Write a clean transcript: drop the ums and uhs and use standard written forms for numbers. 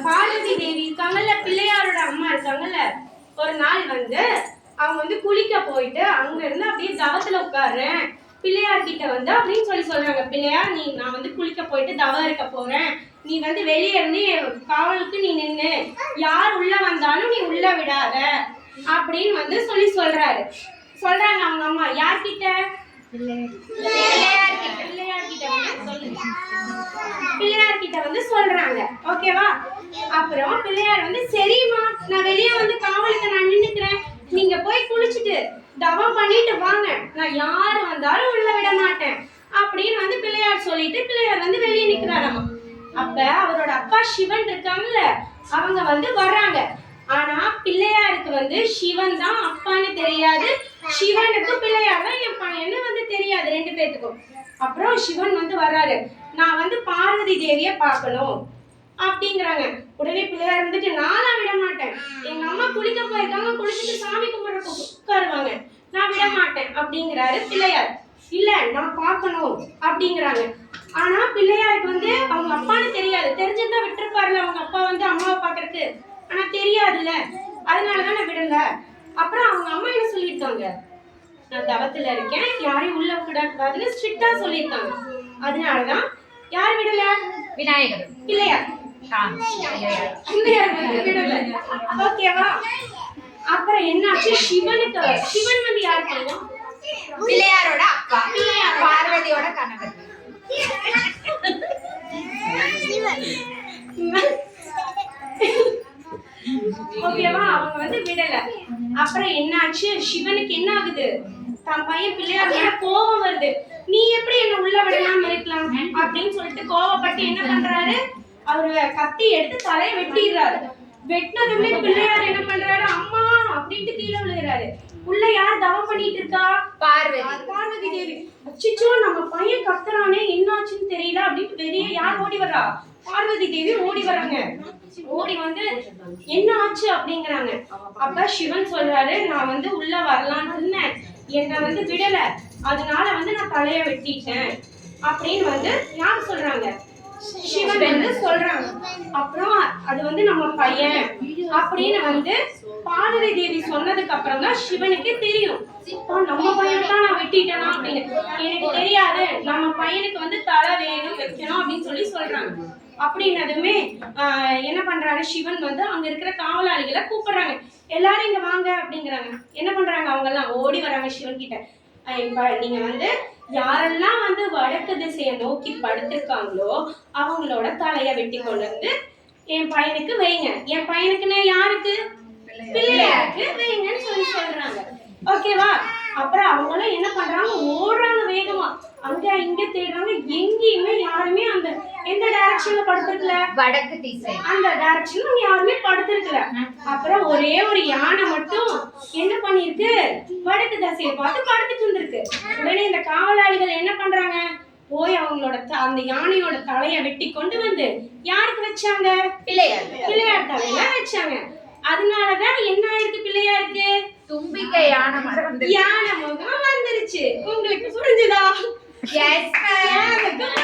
பார்வதி தேவி இருக்காங்கல்ல, பிள்ளையாரோட அம்மா இருக்காங்கல்ல, ஒரு நாள் வந்து அவங்க வந்து குளிக்க போயிட்டு அங்க இருந்து அப்படியே தவத்துல உட்கார்றேன் பிள்ளையார் கிட்ட வந்து அப்படின்னு சொல்றாங்க. பிள்ளையார், நான் வந்து குளிக்க போயிட்டு தவம் இருக்க போறேன், நீ வந்து வெளியே இருந்து காவலுக்கு நீ நின்னு, யார் உள்ள வந்தாலும் நீ உள்ள விடாத அப்படின்னு வந்து சொல்றாங்க அவங்க அம்மா. யார்கிட்ட? பிள்ளையார் கிட்ட வந்து சொல்றாங்க. ஓகேவா? அப்புறம் பிள்ளையார் வந்து, சரிம்மா, நான் வெளியே வந்து காவலுக்கு நான் நின்னுக்கிறேன், நீங்க போய் குளிச்சுட்டு தவம் பண்ணிட்டு வாங்க, நான் யாரு வந்தாலும் உள்ள விட மாட்டேன் அப்படின்னு வந்து பிள்ளையார் சொல்லிட்டு பிள்ளையார் வந்து வெளியே நிக்கிறாராமா. அப்ப அவரோட அப்பா சிவன் இருக்காங்கல்ல, அவங்க வந்து வர்றாங்க. ஆனா பிள்ளையாருக்கு வந்து சிவன் தான் அப்பான்னு தெரியாது, சிவனுக்கு பிள்ளையார் தான் என் பையன்னு வந்து தெரியாது, ரெண்டு பேத்துக்கும். அப்புறம் சிவன் வந்து வர்றாரு, நான் வந்து பார்வதி தேவிய பார்க்கணும் அப்படிங்கிறாங்க. உடனே பிள்ளையார் இருந்துட்டு, நானா விட மாட்டேன், எங்க அம்மா குளிக்க போயிருக்காங்க, குளிச்சுட்டு சாமி கும்பிட்ற உட்காருவாங்க, நான் விட மாட்டேன் அப்படிங்கிறாரு பிள்ளையார். இல்ல, நான் பார்க்கணும் அப்படிங்கிறாங்க. ஆனா பிள்ளையாருக்கு வந்து அவங்க அப்பான்னு தெரியாது, தெரிஞ்சுதான் விட்டுருப்பாருல அவங்க அப்பா வந்து அம்மாவை பாக்குறதுக்கு, ஆனா தெரியாதுல்ல, அதனாலதான் நான் விடல. அப்புறம் அவங்க அம்மா என்ன சொல்லியிருக்காங்க, நான் தவத்துல இருக்கேன், யாரையும் உள்ள விடக்கூடாதுன்னு ஸ்ட்ரிக்டா சொல்லியிருக்காங்க. அதனாலதான் யார் விடல? விநாயகர். பிள்ளையார் விடல. ஓகேவா? அப்புறம் என்னாச்சு, சிவன் வந்து யார் தெரியும்? பிள்ளையாரோட அப்பா, பார்வதியோட கணவர். ஓகேவா? அவங்க வந்து விடல. அப்புறம் என்னாச்சு, சிவனுக்கு என்ன ஆகுது, தன் பையன் பிள்ளையார் மேல கோபம் வருது. நீ எப்படி என்ன உள்ள விடலாம் இருக்கலாம் அப்படின்னு சொல்லிட்டு கோவப்பட்டு என்ன பண்றாரு, அவரு கத்தி எடுத்து தலையை வெட்டிடுறாரு. வெட்டினதுமே பிள்ளையார் என்ன பண்றாரு, அம்மா அப்படின்ட்டு கீழே விழுகிறாரு. உள்ள யார் தவம் பண்ணிட்டு இருக்கா? பார்வதி தேவி. அச்சோ, நம்ம பையன் கத்துறானே, என்னாச்சுன்னு தெரியல அப்படின்னு வெளியே யார் ஓடி வர்றா? பார்வதி தேவி ஓடி வர்றாங்க. ஓடி வந்து என்ன ஆச்சு அப்படிங்கிறாங்க. அப்ப சிவன் சொல்றாரு, நான் வந்து உள்ள வரலான்னு இருந்தேன், என்னை வந்து விடல, அதனால வந்து நான் தலைய வெட்டிட்டேன் அப்படின்னு வந்து யார் சொல்றாங்க? சிவன் வந்து சொல்றாங்க. அப்புறம் அது வந்து நம்ம பையன் அப்படின்னு வந்து பார்வதி தேவி சொன்னதுக்கு அப்புறம் தான் சிவனுக்கு தெரியும், நம்ம பையன் தான் நான் வெட்டிட்டேனா அப்படின்னு. எனக்கு தெரியாது, நம்ம பையனுக்கு வந்து தலை வேணும் வைக்கணும் அப்படின்னு சொல்றாங்க. அப்படின்னதுமே என்ன பண்றாரு, சிவன் வந்து அங்க இருக்கிற காவலாளிகளை கூப்பிடுறாங்க. எல்லாரும் இங்க வாங்க அப்படிங்கிறாங்க. என்ன பண்றாங்க, அவங்க எல்லாம் ஓடி வராங்க சிவன் கிட்ட. இப்ப நீங்க வந்து யாரெல்லாம் வந்து வடக்கு திசையை நோக்கி படுத்திருக்காங்களோ அவங்களோட தலைய வெட்டி கொண்டு வந்து என் பையனுக்கு வைங்க, என் பையனுக்குன்னு யாருக்கு? பிள்ளையாருக்கு வைங்கன்னு சொல்றாங்க. ஓகேவா? அப்புறம் அவங்களும் என்ன பண்றாங்க, ஓடுறாங்க வேகமா, அங்க இங்க தேடுறாங்க, எங்கேயுமே யாருமே அந்த எந்த டைரக்ஷன்ல படுத்திருக்கல, வடக்கு திசை, அந்த டைரக்ஷன்ல யாருமே படுத்திருக்கல. அப்புறம் ஒரே ஒரு யானை மட்டும் என்ன பண்ணிருக்கு, வடக்கு திசையை பார்த்து படுத்துட்டு இருந்திருக்கு. உடனே இந்த காவலாளிகள் என்ன பண்றாங்க, போய் அவங்களோட அந்த யானையோட தலையை வெட்டி கொண்டு வந்து யாருக்கு வச்சாங்க? பிள்ளையார் தலையில வச்சாங்க. அதனாலதான் என்ன ஆயிருக்கு, பிள்ளையாருக்கு தும்பிக்கை யானை முகம் வந்துருச்சு. உங்களுக்கு புரிஞ்சுதா? Yes, ma'am.